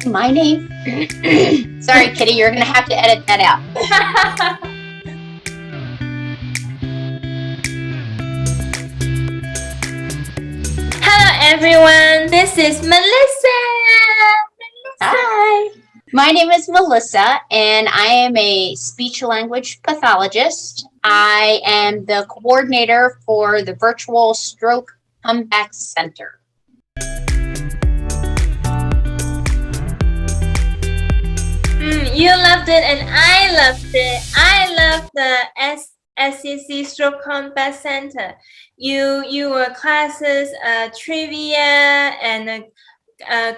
My name. Sorry, Kitty, you're going to have to edit that out. Hello, everyone. This is Melissa. Hi. My name is Melissa, and I am a speech-language pathologist. I am the coordinator for the Virtual Stroke Comeback Center. You loved it, and I loved it. I love the SCC Stroke Combat Center. Your classes, trivia and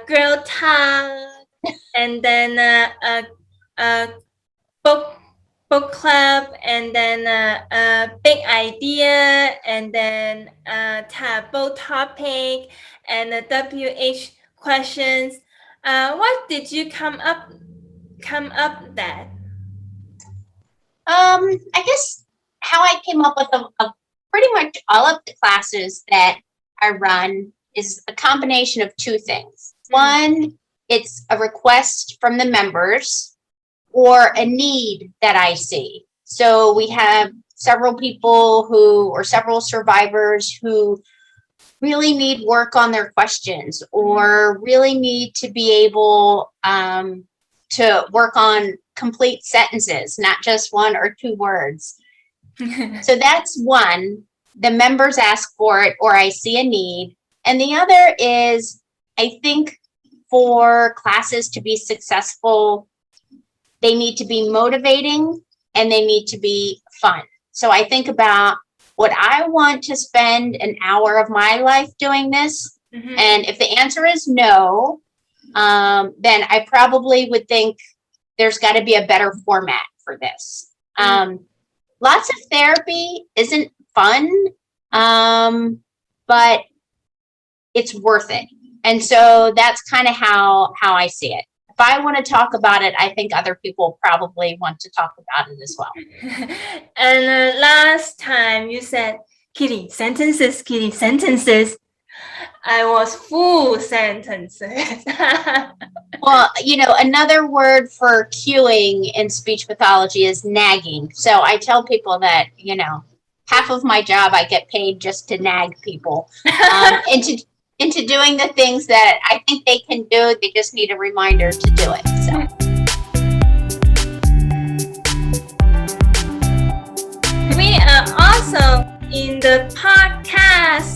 girl talk, and then a book club, and then a big idea, and then taboo topic, and the WH questions. What did you come up that? I guess how I came up with pretty much all of the classes that I run is a combination of two things. One, it's a request from the members or a need that I see. So we have several people several survivors who really need work on their questions or really need to be able to work on complete sentences, not just one or two words. So that's one. The members ask for it or I see a need. And the other is, I think for classes to be successful, they need to be motivating and they need to be fun. So I think about, would I want to spend an hour of my life doing this? Mm-hmm. And if the answer is no, then I probably would think there's got to be a better format for this. Lots of therapy isn't fun, but it's worth it. And so that's kind of how I see it. If I want to talk about it, I think other people probably want to talk about it as well. And last time you said, Kitty, sentences, Kitty, sentences. I was full sentences. Well, another word for cueing in speech pathology is nagging. So I tell people that, half of my job I get paid just to nag people into doing the things that I think they can do. They just need a reminder to do it. So. We are also in the podcast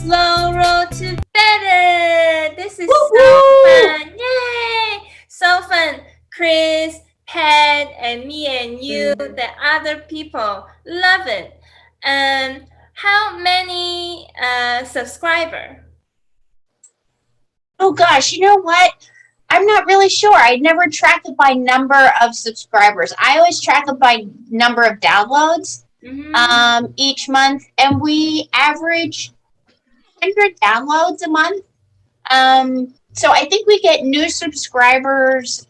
Slow Road to Better. This is so fun. Yay! So fun. Chris, Pat, and me and you, the other people, love it. How many subscribers? Oh gosh, you know what? I'm not really sure. I never track it by number of subscribers. I always track it by number of downloads. Mm-hmm. Each month, and we average 100 downloads a month. So I think we get new subscribers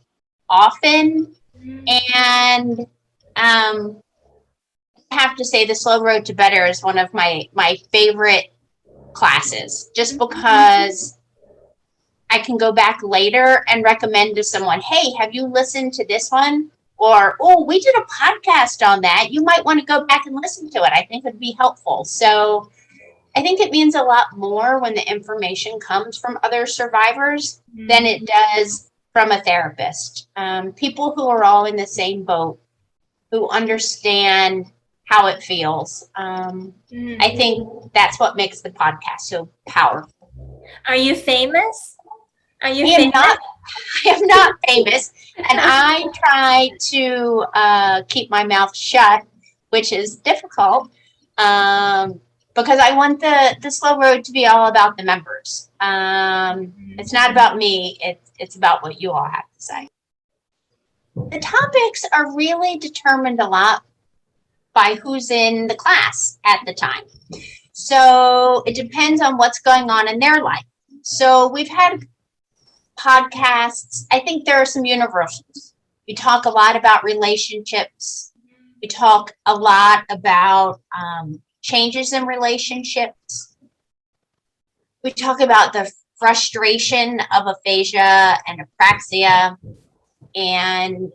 often, and I have to say the Slow Road to Better is one of my favorite classes, just because I can go back later and recommend to someone, hey, have you listened to this one? Or, oh, we did a podcast on that. You might want to go back and listen to it. I think it would be helpful. So I think it means a lot more when the information comes from other survivors than it does from a therapist. People who are all in the same boat, who understand how it feels. I think that's what makes the podcast so powerful. Are you famous? I am not famous, and I try to keep my mouth shut, which is difficult, because I want the Slow Road to be all about the members. It's not about me. It's about what you all have to say. The topics are really determined a lot by who's in the class at the time. So it depends on what's going on in their life. So we've had podcasts. I think there are some universals. We talk a lot about relationships. We talk a lot about changes in relationships. We talk about the frustration of aphasia and apraxia and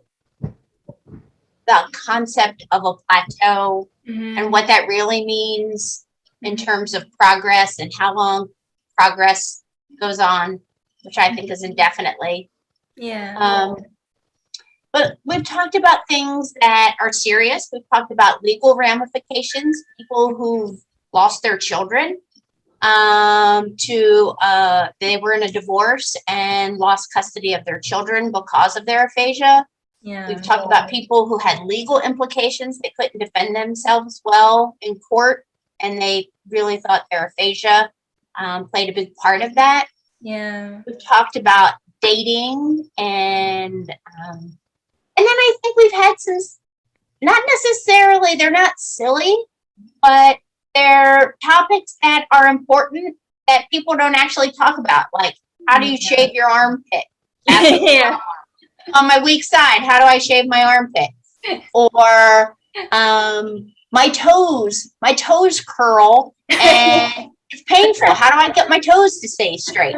the concept of a plateau and what that really means in terms of progress and how long progress goes on, which I think is indefinitely. Yeah. But we've talked about things that are serious. We've talked about legal ramifications, people who've lost their children they were in a divorce and lost custody of their children because of their aphasia. Yeah. We've talked about people who had legal implications. They couldn't defend themselves well in court, and they really thought their aphasia played a big part of that. Yeah. We've talked about dating, and then I think we've had some, not necessarily, they're not silly, but they're topics that are important that people don't actually talk about. Like, how do you shave your armpit? Yeah. On my weak side, how do I shave my armpit? Or my toes curl and it's painful. How do I get my toes to stay straight?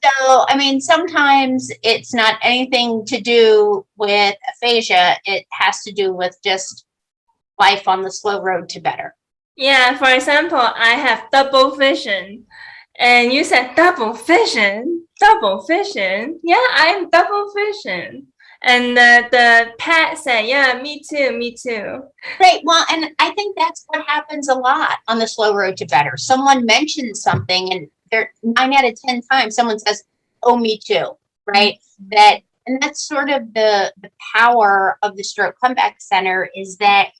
So, I mean, sometimes it's not anything to do with aphasia. It has to do with just life on the slow road to better. Yeah, for example, I have double vision. And you said double vision? Double vision? Yeah, I'm double vision. And the pet said, yeah, me too, me too. Right. Well, and I think that's what happens a lot on the slow road to better. Someone mentions something and they're 9 out of 10 times someone says, oh, me too. Right. And that's sort of the power of the Stroke Comeback Center is that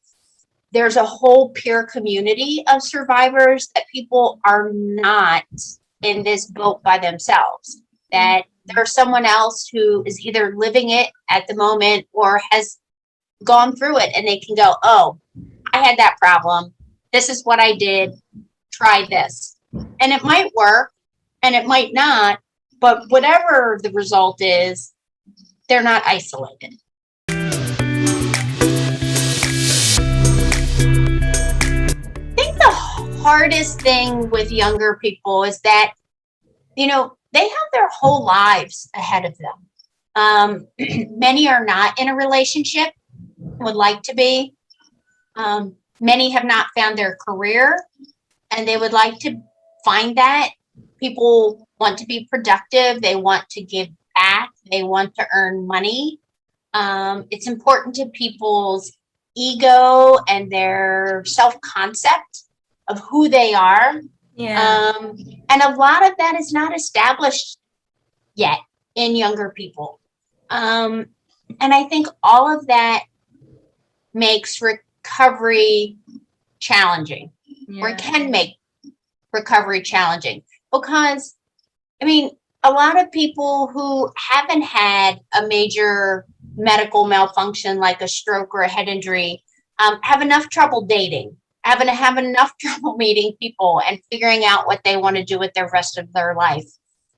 there's a whole peer community of survivors that people are not in this boat by themselves, that there's someone else who is either living it at the moment or has gone through it and they can go, oh, I had that problem. This is what I did. Try this. And it might work and it might not, but whatever the result is, they're not isolated. Hardest thing with younger people is that, you know, they have their whole lives ahead of them. Many are not in a relationship, would like to be. Many have not found their career and they would like to find that. People want to be productive. They want to give back. They want to earn money. It's important to people's ego and their self-concept of who they are. Yeah. And a lot of that is not established yet in younger people. And I think all of that makes recovery challenging, or it can make recovery challenging because, I mean, a lot of people who haven't had a major medical malfunction like a stroke or a head injury have enough trouble dating, have enough trouble meeting people and figuring out what they want to do with the rest of their life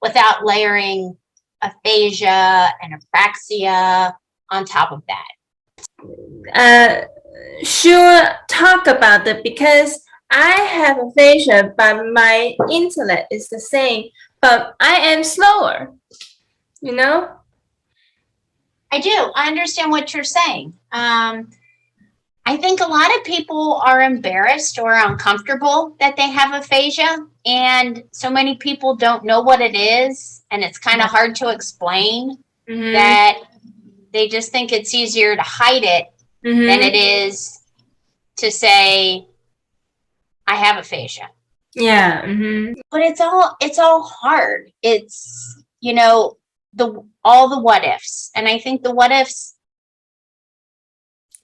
without layering aphasia and apraxia on top of that. Sure, talk about it because I have aphasia, but my intellect is the same, but I am slower, you know? I do. I understand what you're saying. I think a lot of people are embarrassed or uncomfortable that they have aphasia, and so many people don't know what it is, and it's kind of hard to explain that they just think it's easier to hide it than it is to say, I have aphasia. Yeah. But it's all hard. It's, you know, all the what ifs. And I think the what ifs,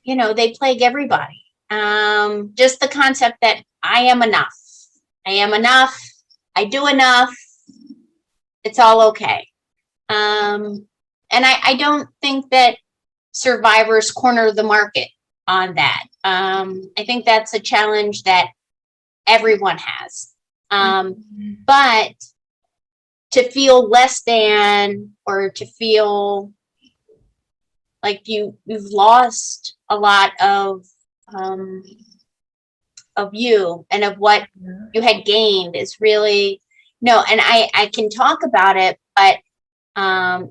you know, they plague everybody. Just the concept that I am enough. I am enough. I do enough. It's all okay. And I don't think that survivors corner the market on that. I think that's a challenge that everyone has. But to feel less than, or to feel like you've lost a lot of you and of what you had gained is really, No, and I can talk about it, but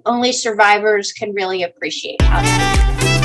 only survivors can really appreciate how that is.